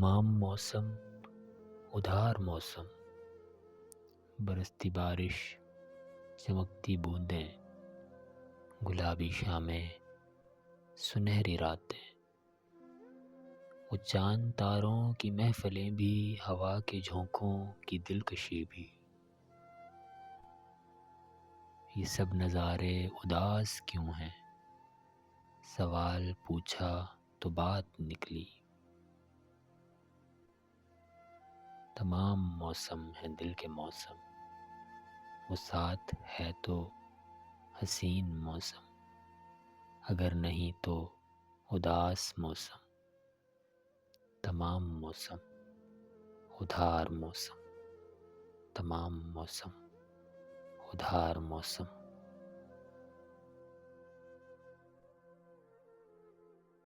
تمام موسم ادھار موسم، برستی بارش، چمکتی بوندیں، گلابی شامیں، سنہری راتیں، وہ چاند تاروں کی محفلیں بھی، ہوا کے جھونکوں کی دلکشی بھی، یہ سب نظارے اداس کیوں ہیں؟ سوال پوچھا تو بات نکلی، تمام موسم ہیں دل کے موسم، وہ ساتھ ہے تو حسین موسم، اگر نہیں تو اداس موسم، تمام موسم ادھار موسم، تمام موسم ادھار موسم۔